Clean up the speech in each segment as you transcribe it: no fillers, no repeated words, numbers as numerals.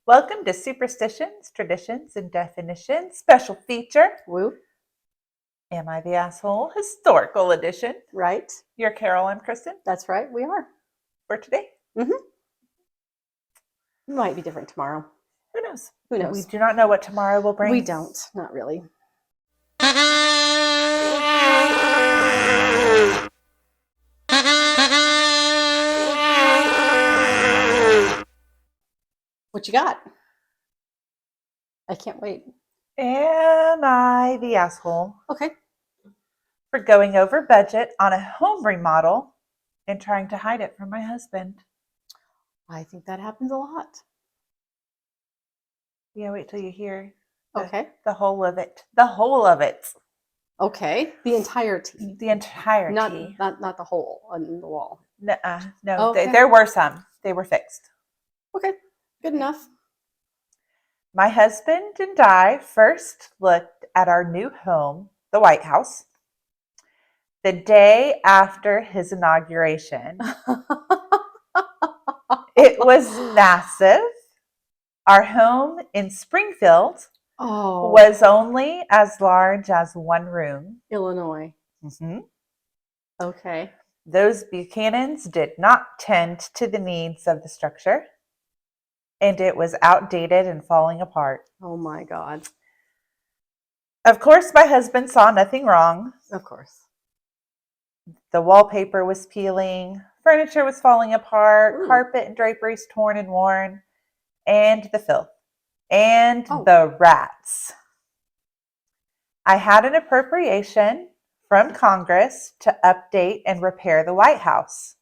Welcome to Superstitions, Traditions, and Definitions special feature. Woo. Am I the Asshole? Historical edition. Right. You're Carol, I'm Kristen. That's right. We are. For today. Mm-hmm. It might be different tomorrow. Who knows? Who knows? We do not know what tomorrow will bring. We don't. Not really. What you got? I can't wait. Am I the asshole Okay. for going over budget on a home remodel and trying to hide it from my husband? I think that happens a lot. Yeah, wait till you hear The whole of it. The whole of it. Okay. The entirety. The entirety. Not the hole on the wall. No, Okay. there were some. They were fixed. Okay. Good enough. My husband and I first looked at our new home, the White House, the day after his inauguration. It was massive. Our home in Springfield was only as large as one room. Illinois. Mm-hmm. Okay. Those Buchanans did not tend to the needs of the structure, and it was outdated and falling apart. Oh my God. Of course, my husband saw nothing wrong. Of course. The wallpaper was peeling, furniture was falling apart, carpet and draperies torn and worn, and the filth, and the rats. I had an appropriation from Congress to update and repair the White House.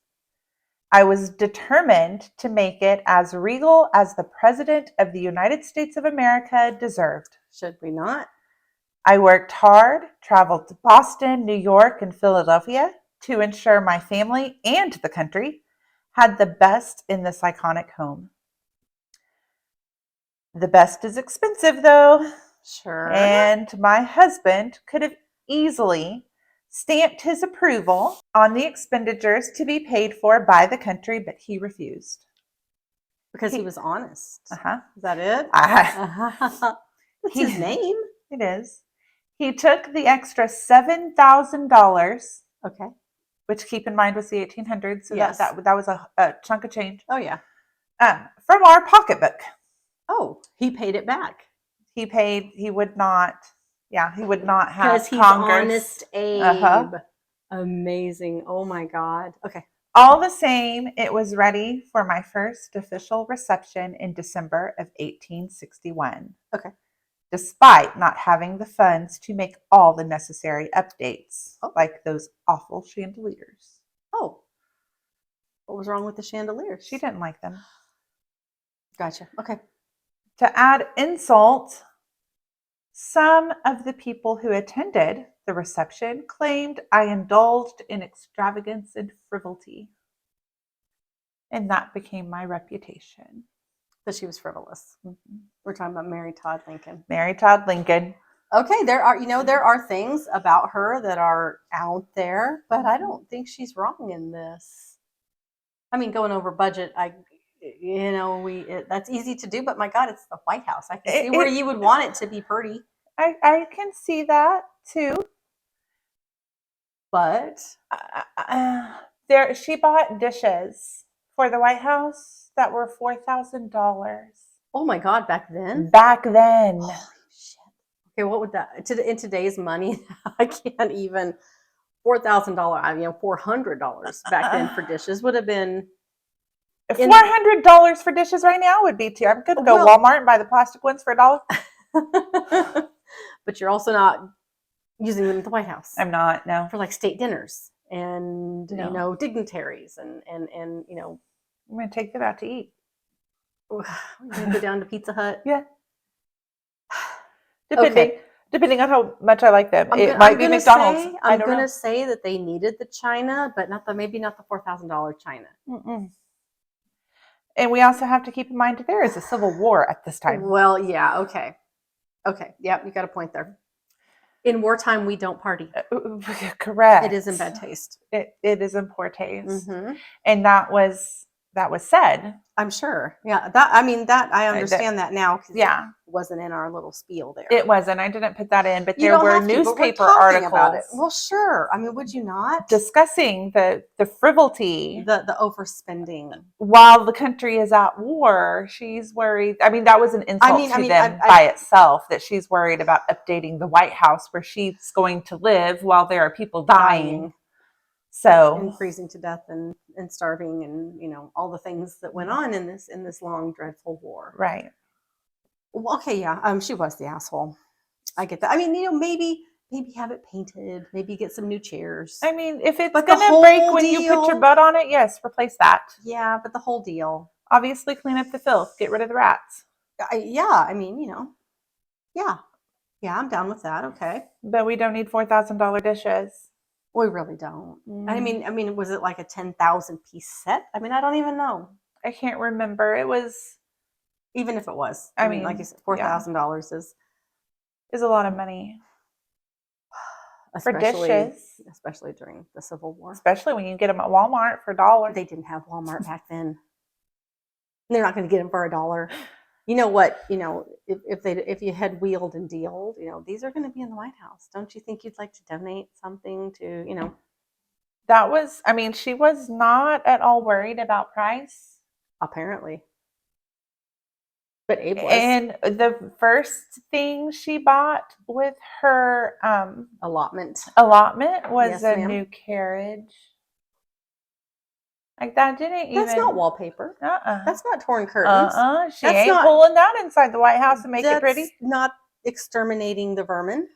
I was determined to make it as regal as the President of the United States of America deserved. Should we not? I worked hard, traveled to Boston, New York, and Philadelphia to ensure my family and the country had the best in this iconic home. The best is expensive, though. Sure. And my husband could have easily stamped his approval on the expenditures to be paid for by the country, but he refused. Because he was honest. Uh-huh. Is that it? That's his name. It is. He took the extra $7,000. Okay. Which, keep in mind, was the 1800s. So yes. that was a chunk of change. Oh, yeah. From our pocketbook. Oh, he paid it back. He would not have because he's Congress. Honest Abe. Amazing. Oh my God. Okay. All the same, it was ready for my first official reception in December of 1861. Okay. Despite not having the funds to make all the necessary updates, like those awful chandeliers. Oh. What was wrong with the chandeliers? She didn't like them. Gotcha. Okay. To add insult, some of the people who attended the reception claimed I indulged in extravagance and frivolity. And that became my reputation. That she was frivolous. Mm-hmm. We're talking about Mary Todd Lincoln. Mary Todd Lincoln. Okay, there are things about her that are out there, but I don't think she's wrong in this. I mean, going over budget, that's easy to do, but my God, it's the White House. I can see where you would want it to be pretty. I can see that too. But she bought dishes for the White House that were $4,000. Oh my God, back then? Back then. Holy shit. Okay, what would that, in today's money, I can't even, $4,000, $400 back then for dishes would have been. $400 for dishes right now would be too. I'm going to go Walmart and buy the plastic ones for $1. But you're also not using them at the White House. I'm not, no. For like state dinners and, dignitaries and. I'm going to take them out to eat. We're going to go down to Pizza Hut. Yeah. Depending on how much I like them. It might be McDonald's. I'm going to say that they needed the china, but maybe not the $4,000 china. Mm-mm. And we also have to keep in mind there is a civil war at this time. Well, yeah, okay. Okay, yeah, you got a point there. In wartime, we don't party. Correct. It is in bad taste. It is in poor taste. Mm-hmm. And that was that was said. I'm sure. Yeah. That I that- understand that now because Yeah, it wasn't in our little spiel there. it wasn't. I didn't put that in, but You there don't were have to, but we're newspaper talking articles about it. Well, sure. I mean, would you not? discussing the frivolity. The overspending. While the country is at war, she's worried. I mean, that was an insult to them by itself, that she's worried about updating the White House where she's going to live while there are people dying. So and freezing to death and starving and all the things that went on in this long dreadful war. Right. Well, okay, yeah. She was the asshole. I get that. I mean, maybe have it painted. Maybe get some new chairs. I mean, if it's But going to break when you put your butt on it, yes, replace that. Yeah, but the whole deal. Obviously, clean up the filth. Get rid of the rats. Yeah, I mean, yeah, I'm down with that. Okay. But we don't need $4,000 dishes. We really don't. I mean, was it like a 10,000 piece set? I mean, I don't even know. I can't remember. It was, even if it was. I mean, like you said, $4,000 is a lot of money for dishes, especially during the Civil War. Especially when you get them at Walmart for $1. They didn't have Walmart back then. They're not going to get them for $1. You know what? If you had wheeled and dealed, these are going to be in the White House. Don't you think you'd like to donate something to, That was, I mean, she was not at all worried about price. Apparently. But Abe was. And the first thing she bought with her allotment was a new carriage. Like that didn't even. That's not wallpaper. That's not torn curtains. She ain't pulling that inside the White House and make it pretty. Not exterminating the vermin.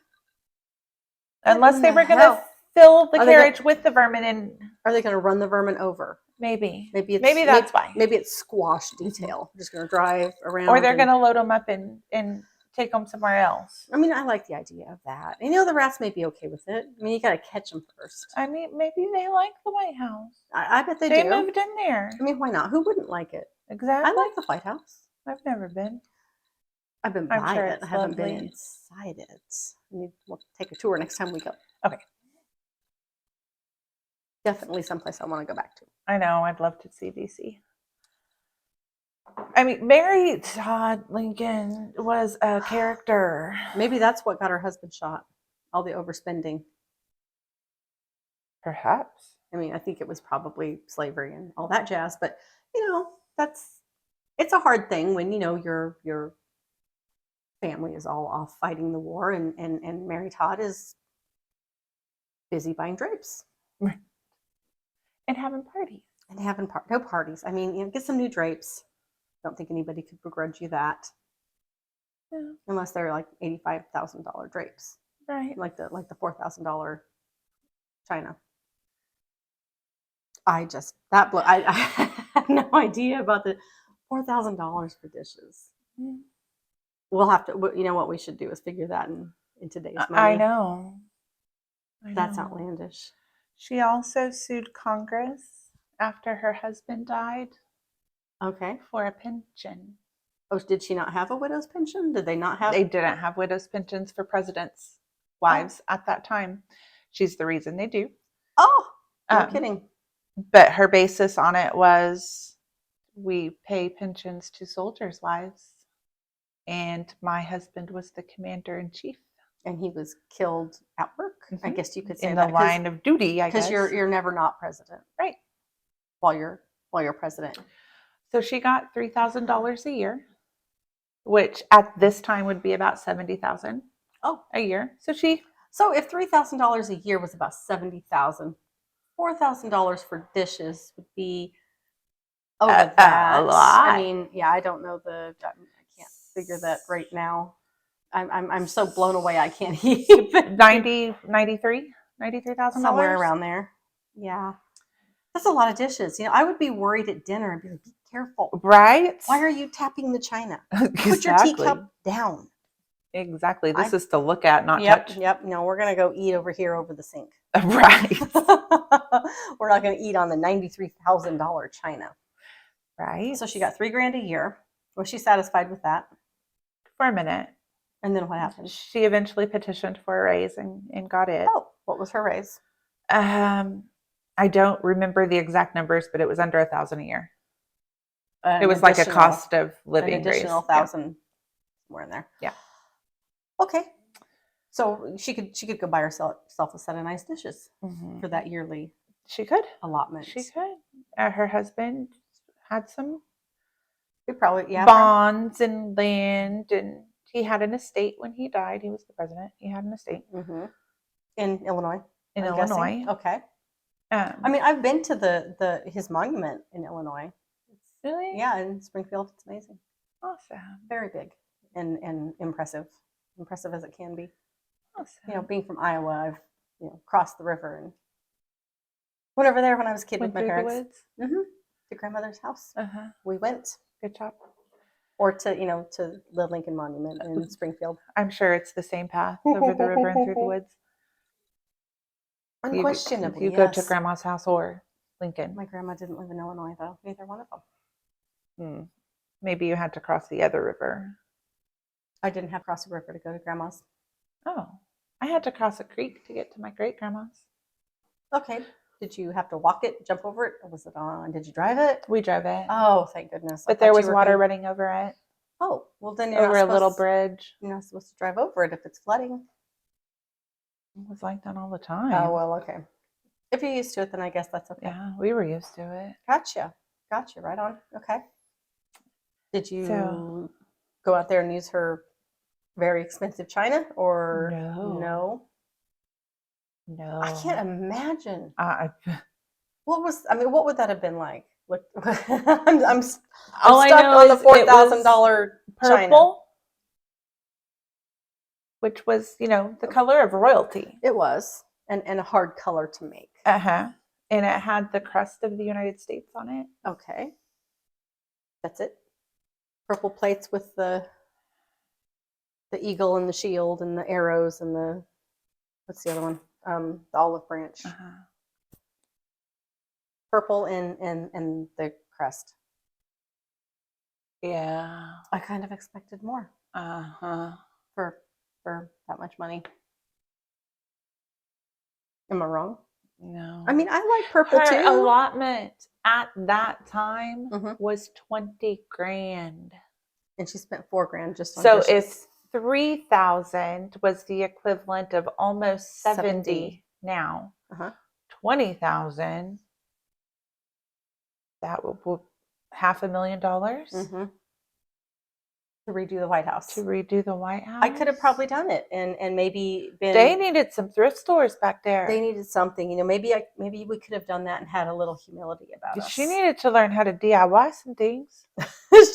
Unless they were going to fill the carriage with the vermin, and are they going to run the vermin over? Maybe that's why. Maybe it's squash detail. We're just going to drive around, or they're going to load them up and take them somewhere else. I mean, I like the idea of that. The rats may be okay with it. I mean, you got to catch them first. I mean, maybe they like the White House. I bet they do. They moved in there. I mean, why not? Who wouldn't like it? Exactly. I like the White House. I've never been. I've been by it. I haven't been inside it. We'll take a tour next time we go. Okay. Definitely someplace I want to go back to. I know. I'd love to see DC. I mean, Mary Todd Lincoln was a character. Maybe that's what got her husband shot. All the overspending. Perhaps. I mean, I think it was probably slavery and all that jazz. But, it's a hard thing when, your family is all off fighting the war and Mary Todd is busy buying drapes. Right. And having parties. No parties. I mean, get some new drapes. Don't think anybody could begrudge you that. Yeah. Unless they're like $85,000 drapes. Right. Like the $4,000 china. I have no idea about the $4,000 for dishes. Mm. We'll have to, what we should do is figure that in today's money. I know. That's outlandish. She also sued Congress after her husband died. Okay. For a pension. Oh, did she not have a widow's pension? Did they not have? They didn't have widow's pensions for presidents' wives at that time. She's the reason they do. Oh, no kidding. But her basis on it was, we pay pensions to soldiers' wives. And my husband was the commander-in-chief. And he was killed at work. Mm-hmm. I guess you could say in that the line of duty. I guess because you're never not president, right? While you're president. So she got $3,000 a year, which at this time would be about $70,000. A year. So if $3,000 a year was about $70,000, $4,000 for dishes would be over that. A lot. I mean, yeah, I don't know I can't figure that right now. I'm so blown away. I can't even. $93,000 somewhere around there. Yeah, that's a lot of dishes. I would be worried at dinner and be like, "Be careful, right? Why are you tapping the china? Exactly. Put your teacup down." Exactly. This is to look at, not touch. Yep. No, we're gonna go eat over here over the sink. Right. We're not gonna eat on the $93,000 china. Right. So she got $3,000 a year. Was she satisfied with that? For a minute. And then what happened? She eventually petitioned for a raise and got it. Oh, what was her raise? I don't remember the exact numbers, but it was under $1,000 a year. It was like a cost of living an additional raise. Yeah. $1,000 more in there. Yeah. Okay. So she could go buy herself a set of nice dishes Mhm. for that yearly She could. allotment. She could. Her husband had some We probably bonds and land, and he had an estate when he died. He was the president. He had an estate in Illinois. in I'm Illinois. guessing. Okay. I mean, I've been to his monument in Illinois. Really? Yeah, in Springfield. It's amazing. Awesome. Very big and impressive. Impressive as it can be. Awesome. You know, being from Iowa, I've crossed the river and went over there when I was a kid Went with my through parents. the woods. To grandmother's house. We went. Good job. Or to the Lincoln Monument in Springfield. I'm sure it's the same path over the river and through the woods. Unquestionably, you go to grandma's house or Lincoln. My grandma didn't live in Illinois, though. Neither one of them. Maybe you had to cross the other river. I didn't have to cross a river to go to grandma's. Oh, I had to cross a creek to get to my great grandma's. Okay. Did you have to walk it, jump over it, or was it on? Did you drive it? We drove it. Oh, thank goodness! But there was water running over it. Oh, well then you're over a little bridge. You're not supposed to drive over it if it's flooding. It was like that all the time. Oh well, okay. If you're used to it, then I guess that's okay. Yeah, we were used to it. Gotcha. Right on. Okay. Did you go out there and use her very expensive china, or no? I can't imagine. What would that have been like? Look, I'm stuck on the $4,000 purple, which was the color of royalty. It was, and a hard color to make. And it had the crest of the United States on it. Okay, that's it. Purple plates with the eagle and the shield and the arrows and the what's the other one? The olive branch. Purple and the crest. Yeah. I kind of expected more. For that much money. Am I wrong? No. I mean, I like purple too. Her allotment at that time was $20,000. And she spent $4,000 just on dishes. So if $3,000 was the equivalent of almost 70 now, $20,000, that would $500,000 to redo the White House. I could have probably done it, and maybe been. They needed some thrift stores back there. They needed something, maybe we could have done that and had a little humility about us. She needed to learn how to DIY some things.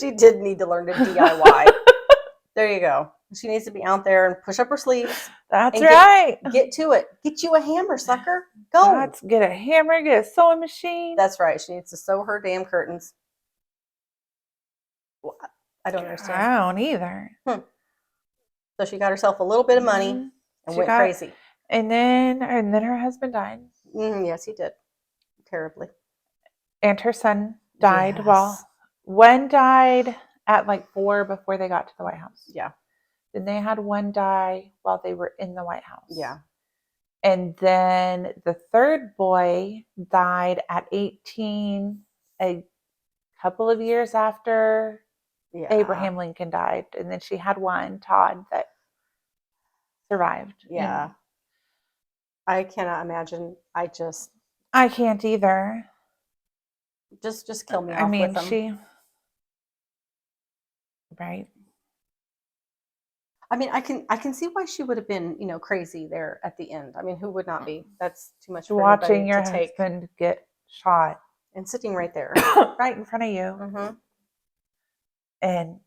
She did need to learn to DIY. There you go. She needs to be out there and push up her sleeves. That's right. Get to it. Get you a hammer, sucker. Go. Let's get a hammer, get a sewing machine. That's right. She needs to sew her damn curtains. I don't understand. I don't either. So she got herself a little bit of money and went crazy. And then her husband died. Yes, he did. Terribly. And her son died. Yes. Well, one died at like 4 before they got to the White House. Yeah. Then they had one die while they were in the White House. Yeah. And then the third boy died at 18, a couple of years after Abraham Lincoln died. And then she had one, Todd, that survived. Yeah. I cannot imagine. I can't either. Just kill me off with them. Right. I mean, I can see why she would have been, crazy there at the end. I mean, who would not be? That's too much for watching your husband get shot and sitting right there, right in front of you, and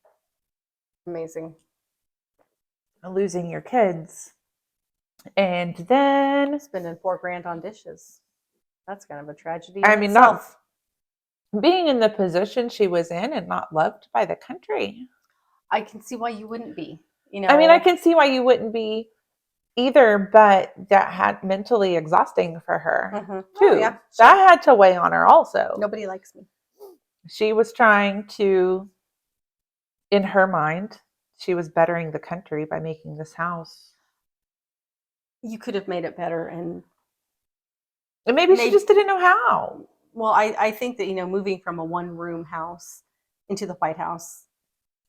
amazing. Losing your kids, and then spending $4,000 on dishes. That's kind of a tragedy. I mean, not being in the position she was in and not loved by the country. I can see why you wouldn't be. I mean, I can see why you wouldn't be either, but that had mentally exhausting for her too. Oh, yeah. That had to weigh on her also. Nobody likes me. She was trying to, in her mind, she was bettering the country by making this house. You could have made it better, and maybe she just didn't know how. Well, I think that moving from a one-room house into the White House.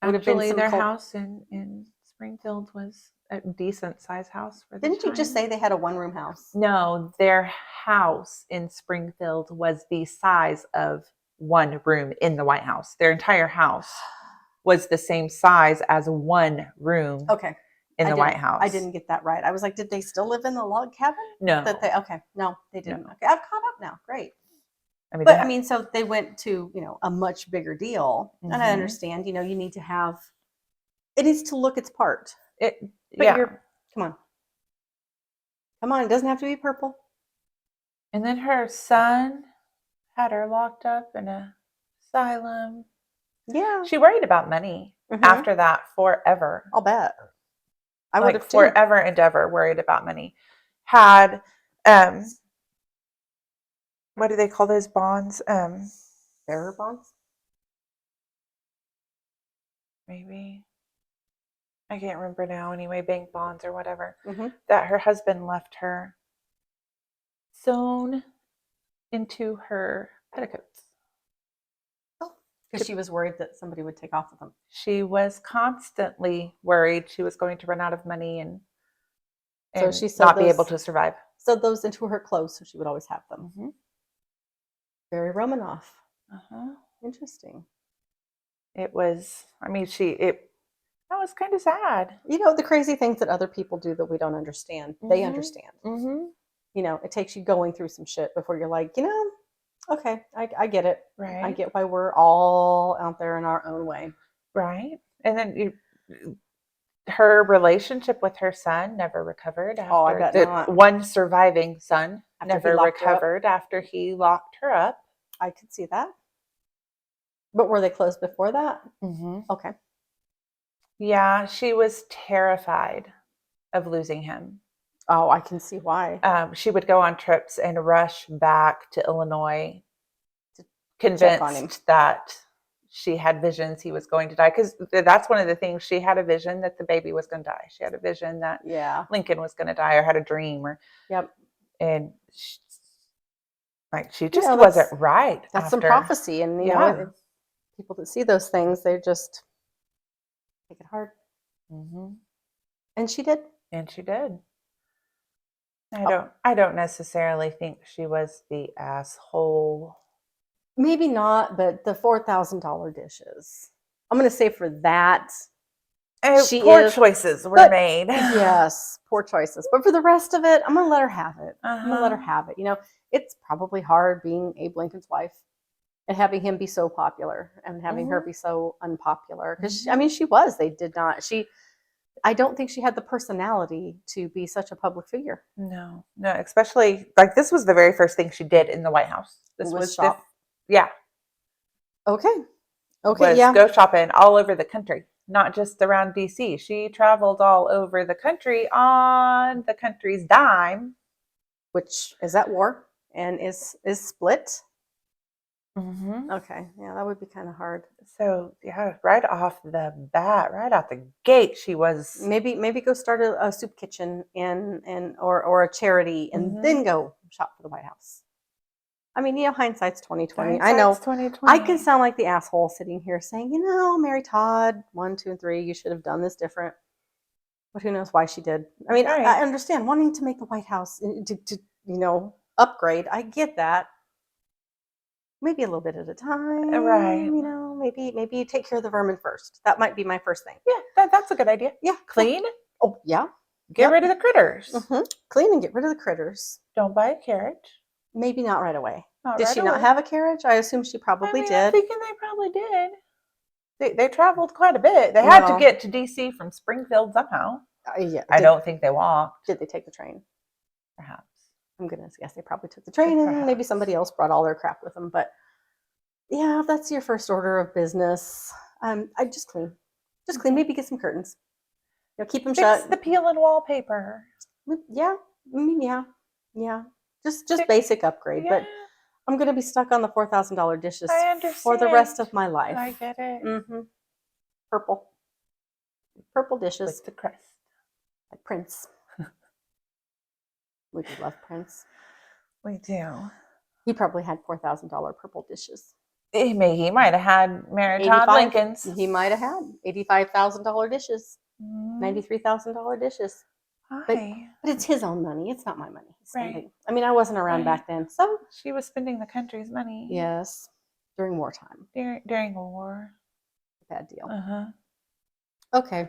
It would have been Actually, some their cult. house in Springfield was a decent sized house for the Didn't you just time. say they had a one-room house? No, their house in Springfield was the size of one room in the White House. Their entire house was the same size as one room Okay. in the White House. I didn't get that right. I was like, did they still live in the log cabin? No. Okay. No, they didn't. No. Okay. I've caught up now. Great. I mean, But I mean, so they went to, a much bigger deal. And I Mhm. understand, you need to have, it needs to look its part. But Come on. Come on. It doesn't have to be purple. And then her son had her locked up in an asylum. Yeah. She worried about money after that forever. I'll bet. I would have too. Forever and ever worried about money. Had what do they call those bonds? Bearer bonds? Maybe. I can't remember now. Anyway, bank bonds or whatever. Mm-hmm. That her husband left her sewn into her petticoats. Because she was worried that somebody would take off with them. She was constantly worried she was going to run out of money and so she not be able to survive. Sewed those into her clothes so she would always have them. Mm-hmm. Very Romanoff. Uh-huh. Interesting. It was, that was kind of sad. The crazy things that other people do that we don't understand, they understand. Mm-hmm. It takes you going through some shit before you're like, okay, I get it. Right. I get why we're all out there in our own way. Right. And then her relationship with her son never recovered. After I bet not. One surviving son After never recovered after he locked her up. I could see that. But were they close before that? Mm-hmm. Okay. Yeah, she was terrified of losing him. Oh, I can see why. She would go on trips and rush back to Illinois, convinced that she had visions he was going to die. Because that's one of the things. She had a vision that the baby was going to die. She had a vision that Lincoln was going to die, or had a dream. And she just wasn't right. That's some prophecy. And, people that see those things, they just take it hard. Mm-hmm. And she did. I don't necessarily think she was the asshole. Maybe not, but the $4,000 dishes. I'm going to say for that, poor choices were made. Yes, poor choices. But for the rest of it, I'm going to let her have it. I'm going to let her have it. It's probably hard being Abe Lincoln's wife and having him be so popular and having her be so unpopular. Because, she was. They did not. I don't think she had the personality to be such a public figure. No, especially this was the very first thing she did in the White House. This was shop. Okay. Yeah. Go shopping all over the country, not just around DC. She traveled all over the country on the country's dime, which is at war and is split. Mm-hmm. Okay, yeah, that would be kind of hard. So right off the bat, right out the gate, she was maybe go start a soup kitchen or a charity, and then go shop for the White House. I mean, hindsight's 2020. I know 2020. I can sound like the asshole sitting here saying, Mary Todd 1, 2, and 3, you should have done this different. But who knows why she did? I mean, I understand wanting to make the White House to upgrade. I get that. Maybe a little bit at a time, right? Maybe you take care of the vermin first. That might be my first thing. Yeah, that's a good idea. Yeah, clean. Oh yeah, get rid of the critters. Mm-hmm. Clean and get rid of the critters. Don't buy a carriage. Maybe not right away. Did she not have a carriage? I assume she probably did. I'm thinking they probably did. They traveled quite a bit. They had to get to DC from Springfield somehow. Yeah, I don't think they walked. Did they take the train? Perhaps. I'm going to guess they probably took the train, and maybe somebody else brought all their crap with them. But yeah, if that's your first order of business, I just clean. Just clean. Maybe get some curtains. Keep them shut. Fix the peel and wallpaper. Yeah. Yeah. Just basic upgrade. Yeah. But I'm going to be stuck on the $4,000 dishes for the rest of my life. I get it. Mm-hmm. Purple dishes. With the crest. Like Prince. We do love Prince. We do. He probably had $4,000 purple dishes. He might have had Mary Todd 85 Lincoln's. He might have had $85,000 dishes, $93,000 dishes. But it's his own money. It's not my money he's spending. Right. I mean, I wasn't around back then, so she was spending the country's money. yes, during wartime. During a war. Bad deal. Okay.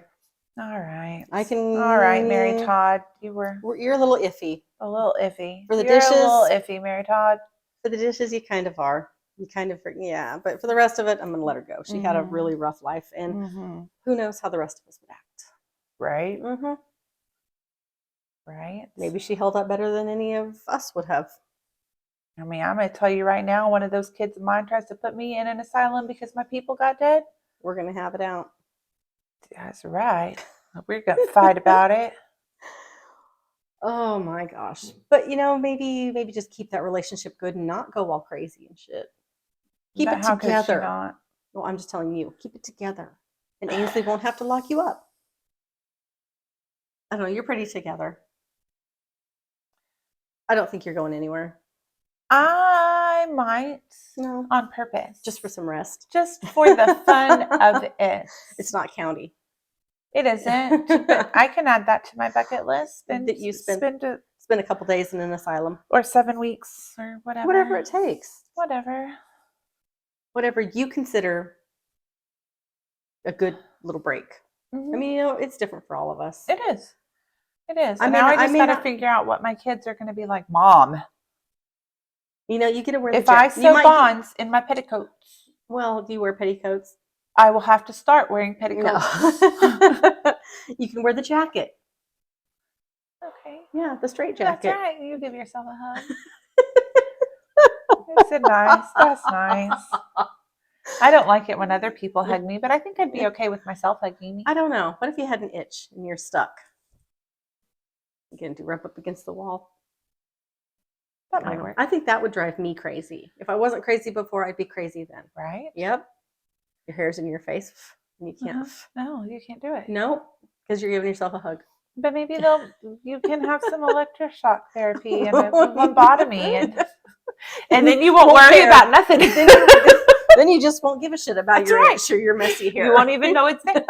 All right. All right, Mary Todd. You're a little iffy. A little iffy. For the dishes. A little iffy, Mary Todd. For the dishes, you kind of are. You kind of, yeah. But for the rest of it, I'm going to let her go. She had a really rough life, and who knows how the rest of us would act. Right. Right. Maybe she held up better than any of us would have. I mean, I'm going to tell you right now, one of those kids of mine tries to put me in an asylum because my people got dead. We're going to have it out. That's right. We're going to fight about it. Oh my gosh. But maybe just keep that relationship good and not go all crazy and shit. Keep it together. Could she not? Well, I'm just telling you, keep it together. And Ainsley won't have to lock you up. I don't know, you're pretty together. I don't think you're going anywhere. I might. No. On purpose. Just for some rest. Just for the fun of it. It's not county. It isn't. But I can add that to my bucket list. And that you spend a couple days in an asylum. Or 7 weeks or whatever. Whatever it takes. Whatever you consider a good little break. I mean, it's different for all of us. It is. And now I just got to figure out what my kids are going to be like. Mom. You get to wear if I sew bonds in my petticoats. Well, do you wear petticoats? I will have to start wearing petticoats. No. You can wear the jacket. Okay. Yeah, the straight jacket. That's right. You give yourself a hug. It's nice. That's nice. I don't like it when other people hug me, but I think I'd be okay with myself hugging me. I don't know. What if you had an itch and you're stuck? Again, to rub up against the wall. That might work. I think that would drive me crazy. If I wasn't crazy before, I'd be crazy then. Right? Yep. Your hair's in your face and you can't. No, you can't do it. Nope. Because you're giving yourself a hug. But maybe you can have some electroshock therapy and a lobotomy and then you won't worry about nothing. Then you just won't give a shit about your itch or your messy hair. You won't even know it's there.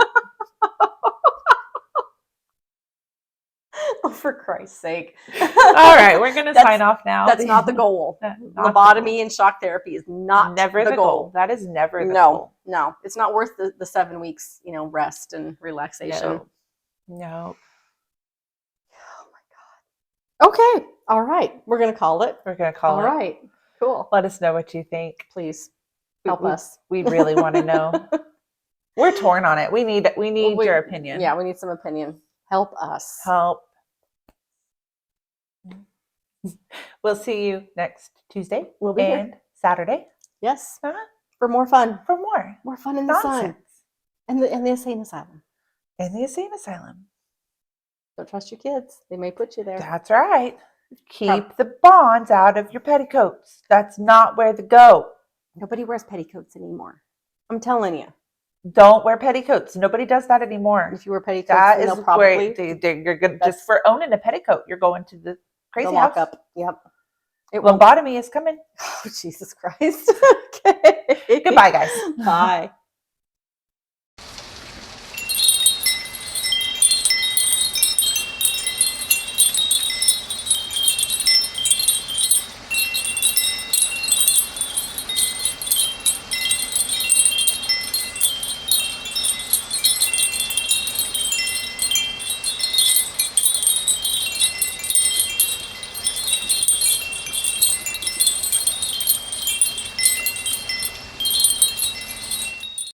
Oh, for Christ's sake. All right, we're going to sign off now. That's not the goal. Lobotomy and shock therapy is never the goal. That is never the goal. No, it's not worth the 7 weeks, rest and relaxation. No. Oh my God. Okay. All right. We're going to call it. All right. Cool. Let us know what you think. Please help us. We really want to know. We're torn on it. We need your opinion. Yeah, we need some opinion. Help us. Help. We'll see you next Tuesday. We'll be here. Saturday. Yes. For more fun. For more. More fun in the sun. And the insane asylum. In the insane asylum. Don't trust your kids. They may put you there. That's right. Keep the bonds out of your petticoats. That's not where to go. Nobody wears petticoats anymore. I'm telling you. Don't wear petticoats. Nobody does that anymore. If you wear petticoats, that is probably where you're going just for owning a petticoat. You're going to the crazy house. Up. Yep. Lobotomy is coming. Oh, Jesus Christ. Okay. Goodbye, guys. Bye.